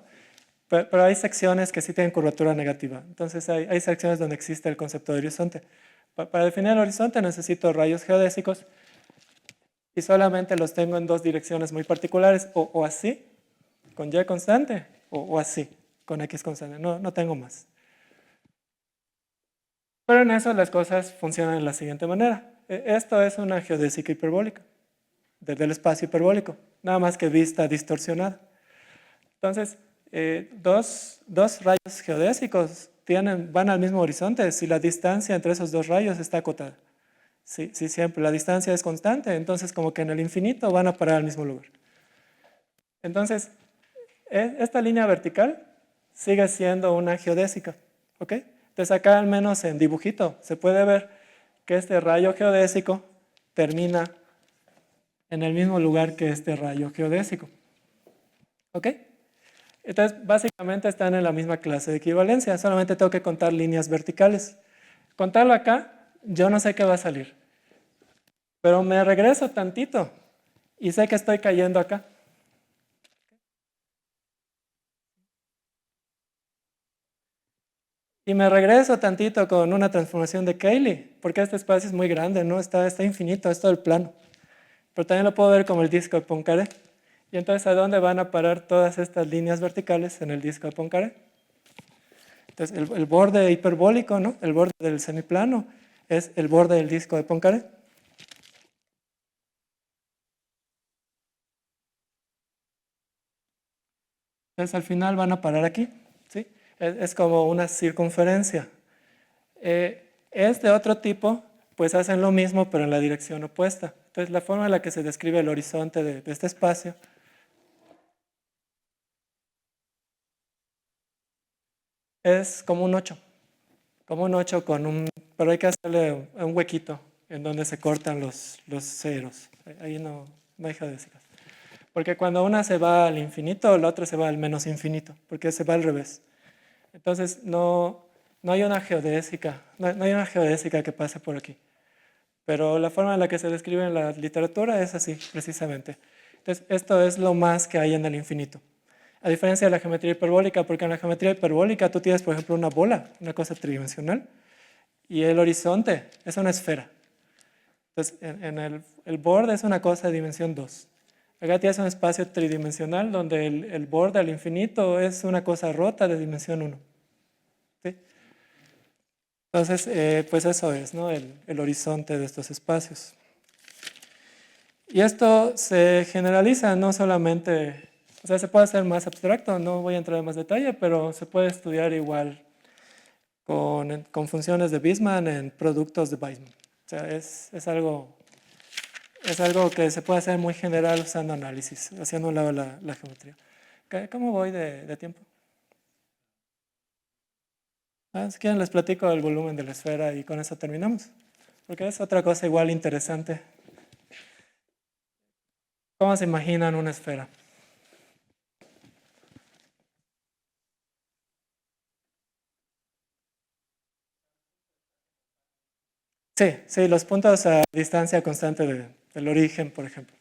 pero hay secciones que sí tienen curvatura negativa. Entonces hay secciones donde existe el concepto de horizonte. Para definir el horizonte necesito rayos geodésicos y solamente los tengo en dos direcciones muy particulares, o así, con y constante, o así, con x constante. No tengo más. Pero en eso las cosas funcionan de la siguiente manera. Esto es una geodésica hiperbólica, del espacio hiperbólico, nada más que vista distorsionada. Entonces, dos rayos geodésicos van al mismo horizonte si la distancia entre esos dos rayos está acotada. Si siempre la distancia es constante, entonces como que en el infinito van a parar al mismo lugar. Entonces, esta línea vertical sigue siendo una geodésica, ¿ok? Entonces acá al menos en dibujito se puede ver que este rayo geodésico termina en el mismo lugar que este rayo geodésico, ¿ok? Entonces básicamente están en la misma clase de equivalencia, solamente tengo que contar líneas verticales. Contarlo acá, yo no sé qué va a salir, pero me regreso tantito y sé que estoy cayendo acá. Y me regreso tantito con una transformación de Cayley, porque este espacio es muy grande, ¿no? Está infinito, es todo el plano. Pero también lo puedo ver como el disco de Poincaré. Y entonces, ¿a dónde van a parar todas estas líneas verticales en el disco de Poincaré? Entonces, el borde hiperbólico, ¿no? El borde del semiplano es el borde del disco de Poincaré. Entonces, al final van a parar aquí, ¿sí? Es como una circunferencia. Es de otro tipo, pues hacen lo mismo, pero en la dirección opuesta. Entonces, la forma en la que se describe el horizonte de este espacio es como un 8 pero hay que hacerle un huequito en donde se cortan los ceros. Ahí no hay geodésicas. Porque cuando una se va al infinito, la otra se va al menos infinito, porque se va al revés. Entonces no hay una geodésica, no hay una geodésica que pase por aquí. Pero la forma en la que se describe en la literatura es así, precisamente. Entonces, esto es lo más que hay en el infinito. A diferencia de la geometría hiperbólica, porque en la geometría hiperbólica tú tienes, por ejemplo, una bola, una cosa tridimensional, y el horizonte es una esfera. Entonces, en el borde es una cosa de dimensión 2. Acá tienes un espacio tridimensional donde el borde al infinito es una cosa rota de dimensión 1. ¿Sí? Entonces, pues eso es, ¿no? El horizonte de estos espacios. Y esto se generaliza no solamente, o sea, se puede hacer más abstracto, no voy a entrar en más detalle, pero se puede estudiar igual con funciones de Bisman en productos de Weismann. O sea, es algo que se puede hacer muy general usando análisis, haciendo un lado la geometría. ¿Cómo voy de tiempo? Si quieren les platico el volumen de la esfera y con eso terminamos. Porque es otra cosa igual interesante. ¿Cómo se imaginan una esfera? Sí, sí, los puntos a distancia constante del origen, por ejemplo.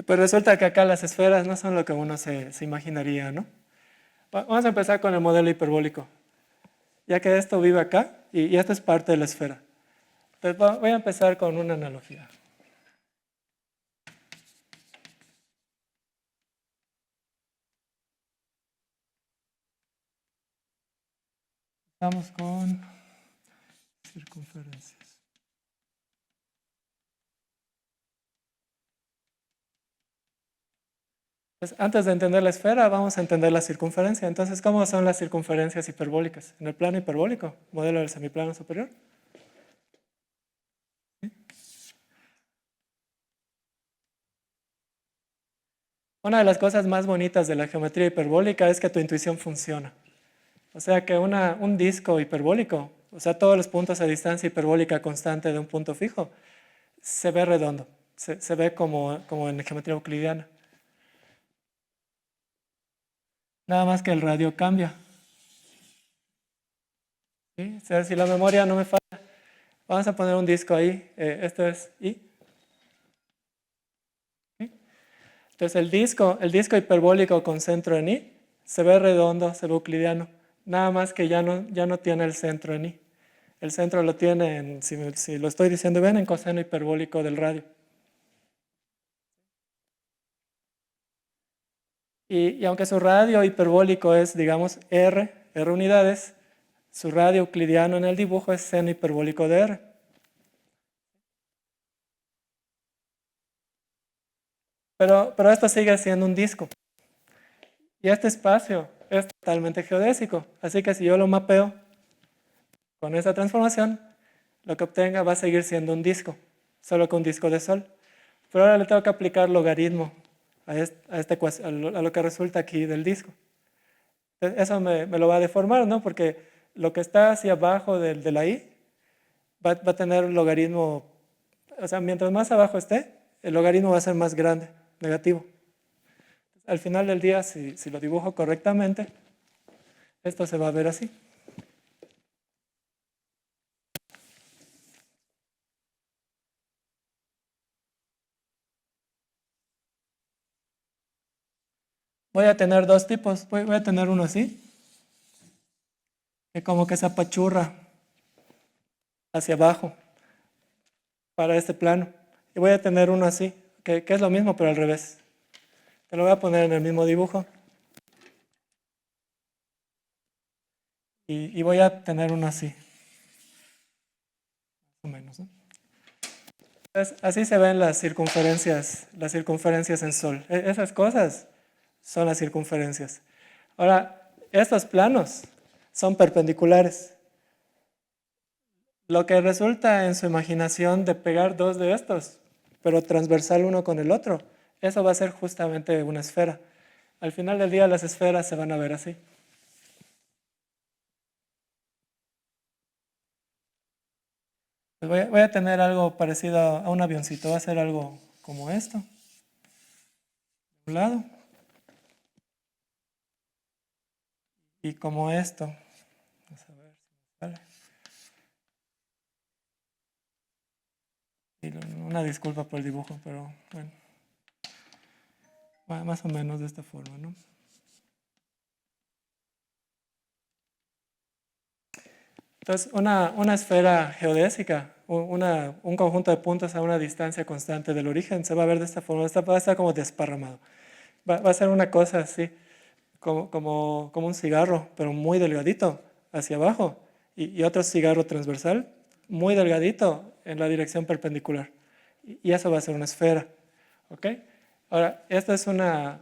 Pero resulta que acá las esferas no son lo que uno se imaginaría, ¿no? Vamos a empezar con el modelo hiperbólico, ya que esto vive acá y esto es parte de la esfera. Entonces voy a empezar con una analogía. Vamos con circunferencias. Pues antes de entender la esfera, vamos a entender la circunferencia. Entonces, ¿cómo son las circunferencias hiperbólicas? En el plano hiperbólico, modelo del semiplano superior. ¿Sí? Una de las cosas más bonitas de la geometría hiperbólica es que tu intuición funciona. O sea que un disco hiperbólico, o sea, todos los puntos a distancia hiperbólica constante de un punto fijo, se ve redondo, se ve como en geometría euclidiana. Nada más que el radio cambia. ¿Sí? O sea, si la memoria no me falla, vamos a poner un disco ahí, esto es I. ¿Sí? Entonces el disco hiperbólico con centro en I se ve redondo, se ve euclidiano, nada más que ya no tiene el centro en I. El centro lo tiene, si lo estoy diciendo bien, en coseno hiperbólico del radio. Y aunque su radio hiperbólico es, digamos, R unidades, su radio euclidiano en el dibujo es seno hiperbólico de R. Pero esto sigue siendo un disco. Y este espacio es totalmente geodésico. Así que si yo lo mapeo con esa transformación, lo que obtenga va a seguir siendo un disco, solo que un disco de Sol. Pero ahora le tengo que aplicar logaritmo a lo que resulta aquí del disco. Eso me lo va a deformar, ¿no? Porque lo que está hacia abajo de la I va a tener un logaritmo, o sea, mientras más abajo esté, el logaritmo va a ser más grande, negativo. Al final del día, si lo dibujo correctamente, esto se va a ver así. Voy a tener dos tipos. Voy a tener uno así, que como que se apachurra hacia abajo para este plano. Y voy a tener uno así, que es lo mismo pero al revés. Te lo voy a poner en el mismo dibujo. Y voy a tener uno así. Más o menos, ¿no? Entonces, así se ven las circunferencias en Sol. Esas cosas son las circunferencias. Ahora, estos planos son perpendiculares. Lo que resulta en su imaginación de pegar dos de estos, pero transversal uno con el otro, eso va a ser justamente una esfera. Al final del día las esferas se van a ver así. Pues voy a tener algo parecido a un avioncito, va a ser algo como esto. De un lado. Y como esto. Vamos a ver si sale. Y una disculpa por el dibujo, pero bueno. Más o menos de esta forma, ¿no? Entonces, una esfera geodésica, un conjunto de puntos a una distancia constante del origen, se va a ver de esta forma, va a estar como desparramado. Va a ser una cosa así, como un cigarro, pero muy delgadito hacia abajo, y otro cigarro transversal, muy delgadito en la dirección perpendicular. Y eso va a ser una esfera. ¿Ok? Ahora, esto es una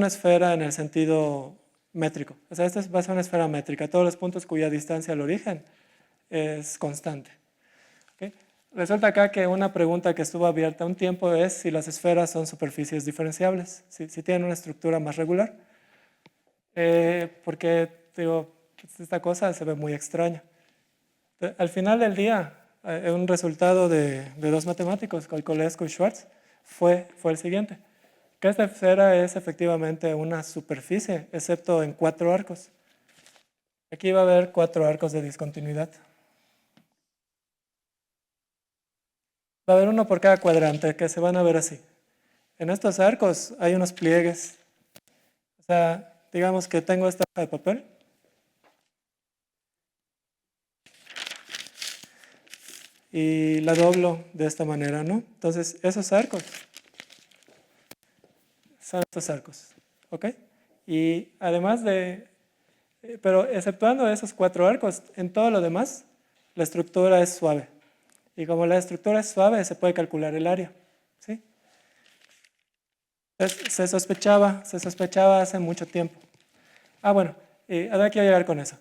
esfera en el sentido métrico. O sea, esto va a ser una esfera métrica. Todos los puntos cuya distancia al origen es constante. ¿Okay? Resulta acá que una pregunta que estuvo abierta un tiempo es si las esferas son superficies diferenciables, si tienen una estructura más regular. Porque, digo, esta cosa se ve muy extraña. Al final del día, un resultado de dos matemáticos, Kolesco y Schwartz, fue el siguiente. Que esta esfera es efectivamente una superficie, excepto en 4 arcos. Aquí va a haber 4 arcos de discontinuidad. Va a haber uno por cada cuadrante que se van a ver así. En estos arcos hay unos pliegues. O sea, digamos que tengo esta hoja de papel. Y la doblo de esta manera, ¿no? Entonces, esos arcos son estos arcos, ¿ok? Y además pero exceptuando esos 4 arcos, en todo lo demás, la estructura es suave. Y como la estructura es suave, se puede calcular el área, ¿sí? Entonces, se sospechaba hace mucho tiempo. Bueno, ahora quiero llegar con eso.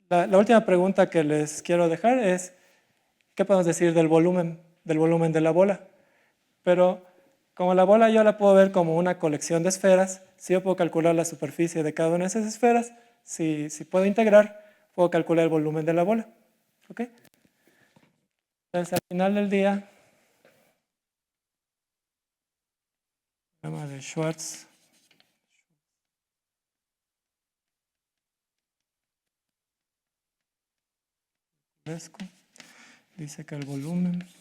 La última pregunta que les quiero dejar es, ¿qué podemos decir del volumen de la bola? Pero como la bola yo la puedo ver como una colección de esferas, si yo puedo calcular la superficie de cada una de esas esferas, si puedo integrar, puedo calcular el volumen de la bola. ¿Ok? Entonces al final del día, de Schwartz, dice que el volumen de la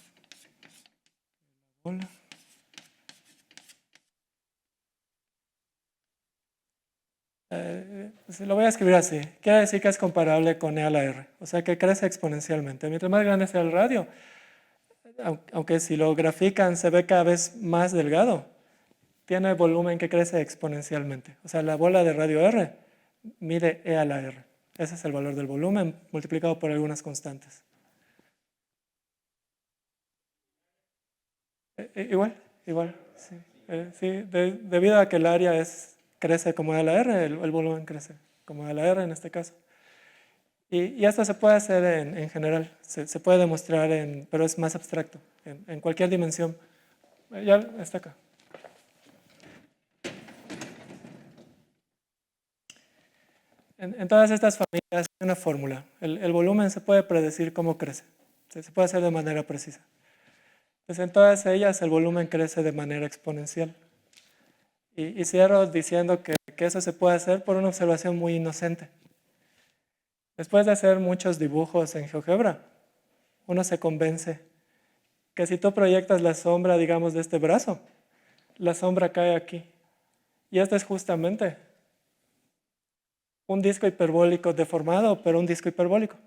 bola se lo voy a escribir así. Quiere decir que es comparable con E a la R. O sea que crece exponencialmente. Mientras más grande sea el radio, aunque si lo grafican se ve cada vez más delgado, tiene volumen que crece exponencialmente. O sea, la bola de radio R mide E a la R. Ese es el valor del volumen multiplicado por algunas constantes. Igual, sí. Sí, debido a que el área crece como E a la R, el volumen crece como E a la R en este caso. Y esto se puede hacer en general, se puede demostrar, pero es más abstracto, en cualquier dimensión. Ya está acá. En todas estas familias hay una fórmula. El volumen se puede predecir cómo crece. Se puede hacer de manera precisa. Entonces, en todas ellas el volumen crece de manera exponencial. Y cierro diciendo que eso se puede hacer por una observación muy inocente. Después de hacer muchos dibujos en GeoGebra, uno se convence que si tú proyectas la sombra, digamos, de este brazo, la sombra cae aquí. Y este es justamente un disco hiperbólico deformado, pero un disco hiperbólico.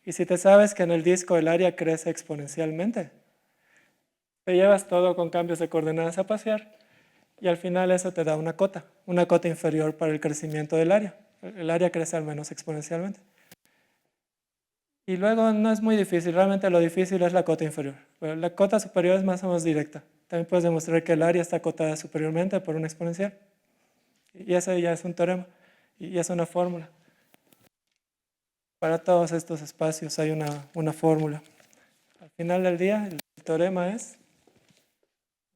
Y si te sabes que en el disco el área crece exponencialmente, te llevas todo con cambios de coordenadas a pasear y al final eso te da una cota inferior para el crecimiento del área. El área crece al menos exponencialmente. Y luego no es muy difícil, realmente lo difícil es la cota inferior. Pero la cota superior es más o menos directa. También puedes demostrar que el área está acotada superiormente por una exponencial. Y ese ya es un teorema y es una fórmula. Para todos estos espacios hay una fórmula. Al final del día, el teorema es...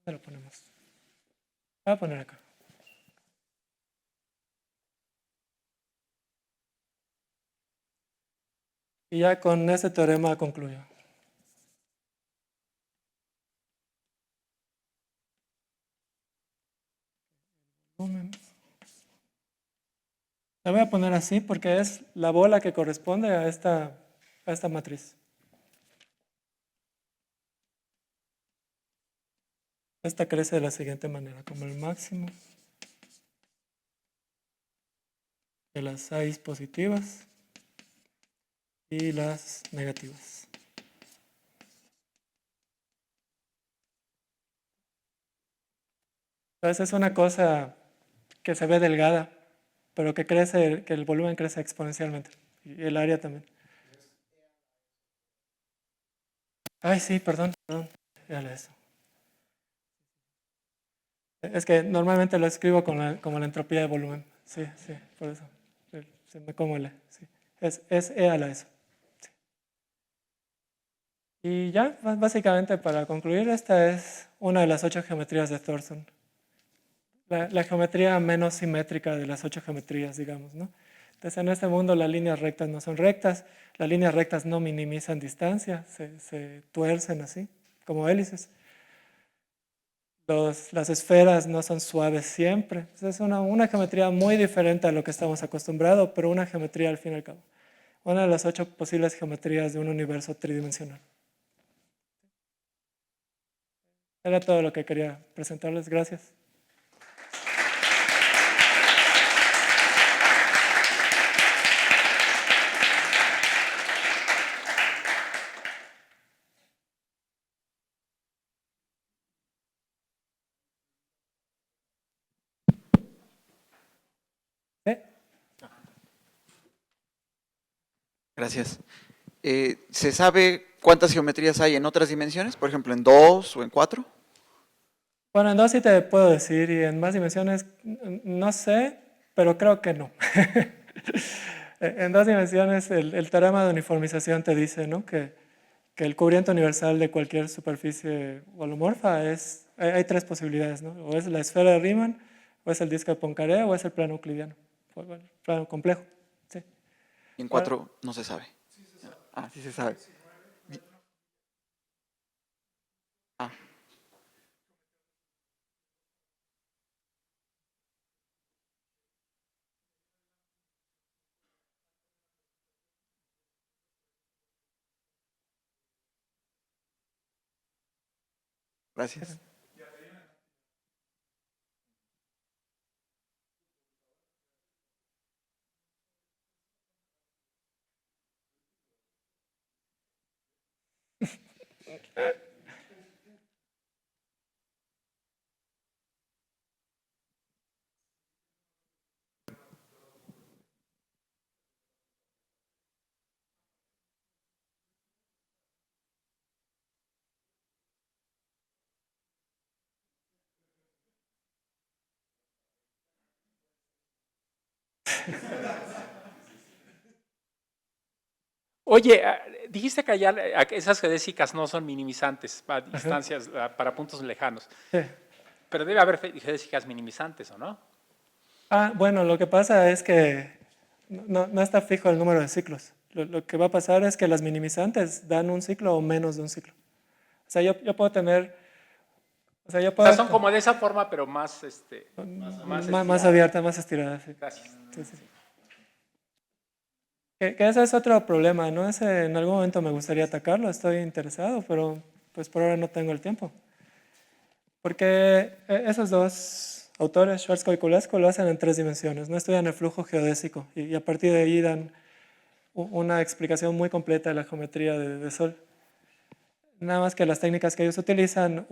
¿Dónde lo ponemos? Voy a poner acá. Y ya con ese teorema concluyo. La voy a poner así porque es la bola que corresponde a esta matriz. Esta crece de la siguiente manera, como el máximo de las 6 positivas y las negativas. Entonces es una cosa que se ve delgada, pero que crece, que el volumen crece exponencialmente y el área también. Ay, sí, perdón. Dale eso. Es que normalmente lo escribo como la entropía de volumen. Sí, por eso. Se me como el E. Sí. Es E a la eso. Sí. Y ya, básicamente para concluir, esta es una de las 8 geometrías de Thorson. La geometría menos simétrica de las 8 geometrías, digamos, ¿no? Entonces, en este mundo las líneas rectas no son rectas, las líneas rectas no minimizan distancia, se tuercen así, como hélices. las esferas no son suaves siempre. Es una geometría muy diferente a lo que estamos acostumbrados, pero una geometría al fin y al cabo. Una de las 8 posibles geometrías de un universo tridimensional. Era todo lo que quería presentarles. Gracias. ¿Sí? Gracias. ¿Se sabe cuántas geometrías hay en otras dimensiones? Por ejemplo, ¿en 2 o en 4? Bueno, en 2 sí te puedo decir, y en más dimensiones no sé, pero creo que no. En 2 dimensiones el teorema de uniformización te dice, ¿no?, que el cubriente universal de cualquier superficie holomorfa es, hay 3 posibilidades, ¿no? O es la esfera de Riemann, o es el disco de Poincaré, o es el plano euclidiano, o el plano complejo. Sí. Y en Ahora, 4 no se sabe. Ah, sí se sabe. Ah, gracias. Oye, dijiste que allá esas geodésicas no son minimizantes a ajá, distancias, para puntos lejanos, sí. pero debe haber geodésicas minimizantes, ¿o no? Bueno, lo que pasa es que no está fijo el número de ciclos. Lo que va a pasar es que las minimizantes dan un ciclo o menos de un ciclo. O sea, yo puedo tener, o sea, yo O sea, puedo, son como de esa forma, pero más, más más estiradas. abierta, más estirada. Sí. Gracias. Sí, sí. Que ese es otro problema, ¿no? Ese en algún momento me gustaría atacarlo, estoy interesado, pero pues por ahora no tengo el tiempo. Porque esos dos autores, Schwarzkopf y Kulesko, lo hacen en 3 dimensiones, no estudian el flujo geodésico y a partir de ahí dan una explicación muy completa de la geometría de Sol. Nada más que las técnicas que ellos utilizan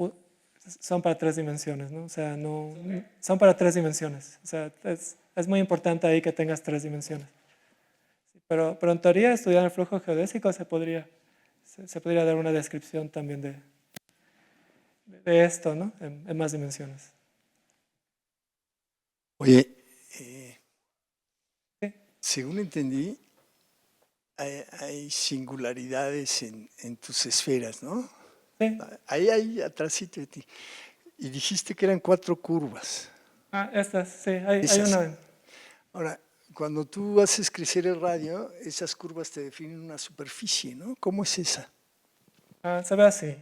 son para 3 dimensiones, ¿no? O sea, no, son para 3 dimensiones. O sea, es muy importante ahí que tengas 3 dimensiones. Pero en teoría, estudiar el flujo geodésico se podría dar una descripción también de esto, ¿no? En más dimensiones. Oye, Sí, según entendí, hay singularidades en tus esferas, ¿no? sí. Ahí atrásito de ti. Y dijiste que eran 4 curvas. Estas, sí, hay Esas. una. Ahora, cuando tú haces crecer el radio, esas curvas te definen una superficie, ¿no? ¿Cómo es esa? Se ve así.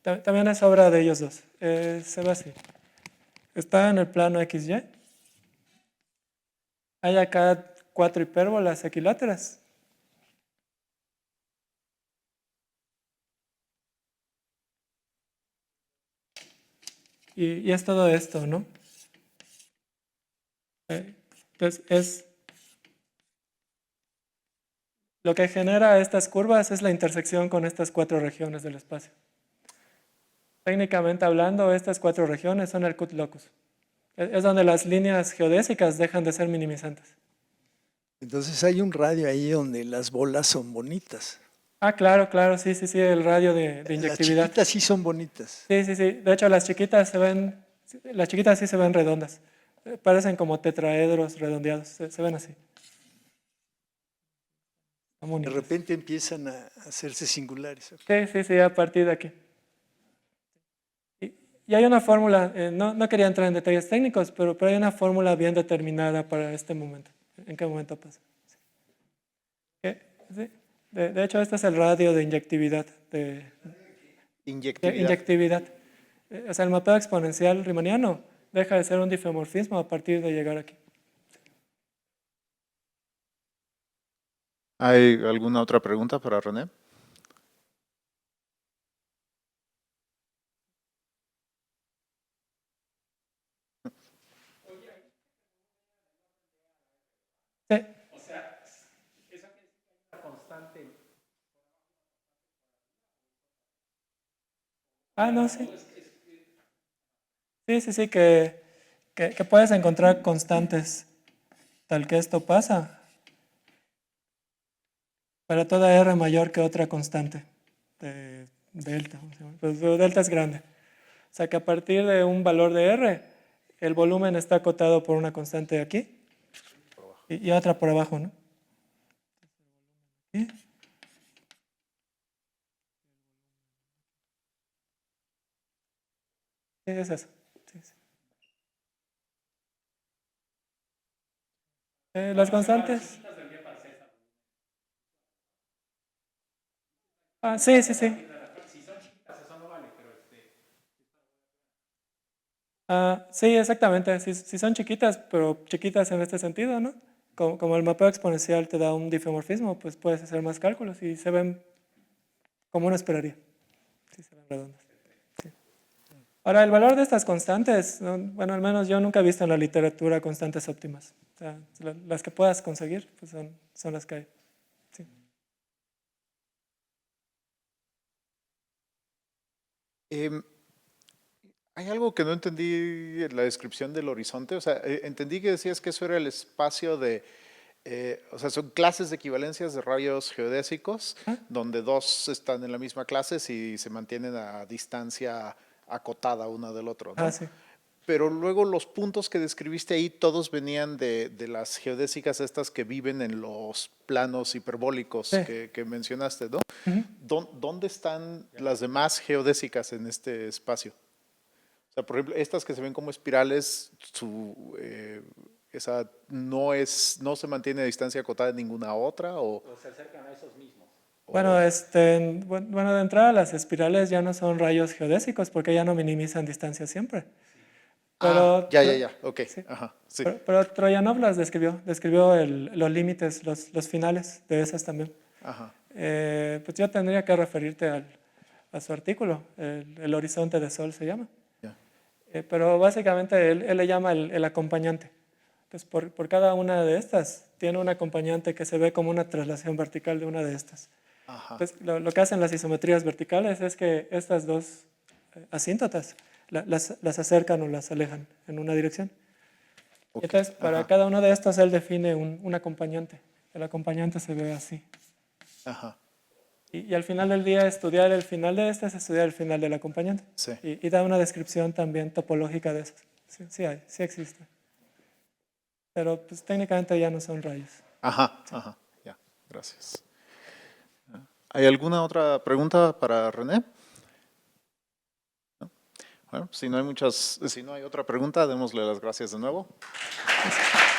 También es obra de ellos dos. Se ve así. Está en el plano XY. Hay acá 4 hipérbolas equiláteras. Y es todo esto, ¿no? Entonces, lo que genera estas curvas es la intersección con estas 4 regiones del espacio. Técnicamente hablando, estas 4 regiones son el cut locus. Es donde las líneas geodésicas dejan de ser minimizantes. Entonces hay un radio ahí donde las bolas son bonitas. Claro, claro, sí, sí, sí, el radio de Las inyectividad. chiquitas sí son bonitas. Sí, sí, sí. De hecho, las chiquitas sí se ven redondas. Parecen como tetraedros redondeados. Se ven así. Son De bonitas. repente empiezan a hacerse singulares. Sí, sí, sí, a partir de aquí. Y hay una fórmula, no quería entrar en detalles técnicos, pero hay una fórmula bien determinada para este momento. ¿En qué momento pasa? Sí. Sí. De hecho, este es el radio de inyectividad. Inyectividad. Inyectividad. O sea, el mapeo exponencial riemanniano deja de ser un difeomorfismo a partir de llegar aquí. ¿Hay alguna otra pregunta para René? Sí. O sea, eso quiere decir que hay una constante. No, sí. Sí, que puedes encontrar constantes tal que esto pasa para toda R mayor que otra constante de delta. Pues delta es grande. O sea que a partir de un valor de R, el volumen está acotado por una constante aquí y otra por abajo, ¿no? Aquí. Sí, es eso. Sí, sí. Las constantes. Sí. Sí, exactamente. Si son chiquitas, pero chiquitas en este sentido, ¿no? Como el mapeo exponencial te da un difeomorfismo, pues puedes hacer más cálculos y se ven como uno esperaría. Sí, se ven redondas. Sí. Ahora, el valor de estas constantes, ¿no? Bueno, al menos yo nunca he visto en la literatura constantes óptimas. O sea, las que puedas conseguir, pues son las que hay. Sí. Hay algo que no entendí en la descripción del horizonte. O sea, entendí que decías que eso era el espacio de, o sea, son clases de equivalencias de rayos geodésicos, donde dos están en la misma clase si se mantienen a distancia acotada una del otro, ¿no? Sí. Pero luego los puntos que describiste ahí, todos venían de las geodésicas estas que viven en los planos hiperbólicos Sí. que mencionaste, ¿no? Ujú. ¿Dónde están las demás geodésicas en este espacio? O sea, por ejemplo, estas que se ven como espirales, esa no se mantiene a distancia acotada de ninguna otra, o Se acercan a esos mismos. Bueno, bueno, de entrada las espirales ya no son rayos geodésicos porque ya no minimizan distancia siempre. Pero, ya, ok, sí. ajá, sí. Pero Troyanov las describió los límites, los finales de esas también. Ajá. Pues yo tendría que referirte a su artículo, el horizonte de Sol se llama. Ya. Pero básicamente él le llama el acompañante. Entonces, por cada una de estas, tiene un acompañante que se ve como una traslación vertical de una de estas. Ajá. Entonces, lo que hacen las isometrías verticales es que estas dos asíntotas las acercan o las alejan en una dirección. Ok, Entonces, para ajá, cada uno de estos, él define un acompañante. El acompañante se ve así. ajá, Y al final del día, estudiar el final de este es estudiar el final del acompañante. sí. Y da una descripción también topológica de esos. Sí existe. Pero pues técnicamente ya no son rayos. Ajá, ajá, ya, gracias. ¿Hay alguna otra pregunta para René? ¿No? Bueno, si no hay otra pregunta, démosle las gracias de nuevo. Gracias.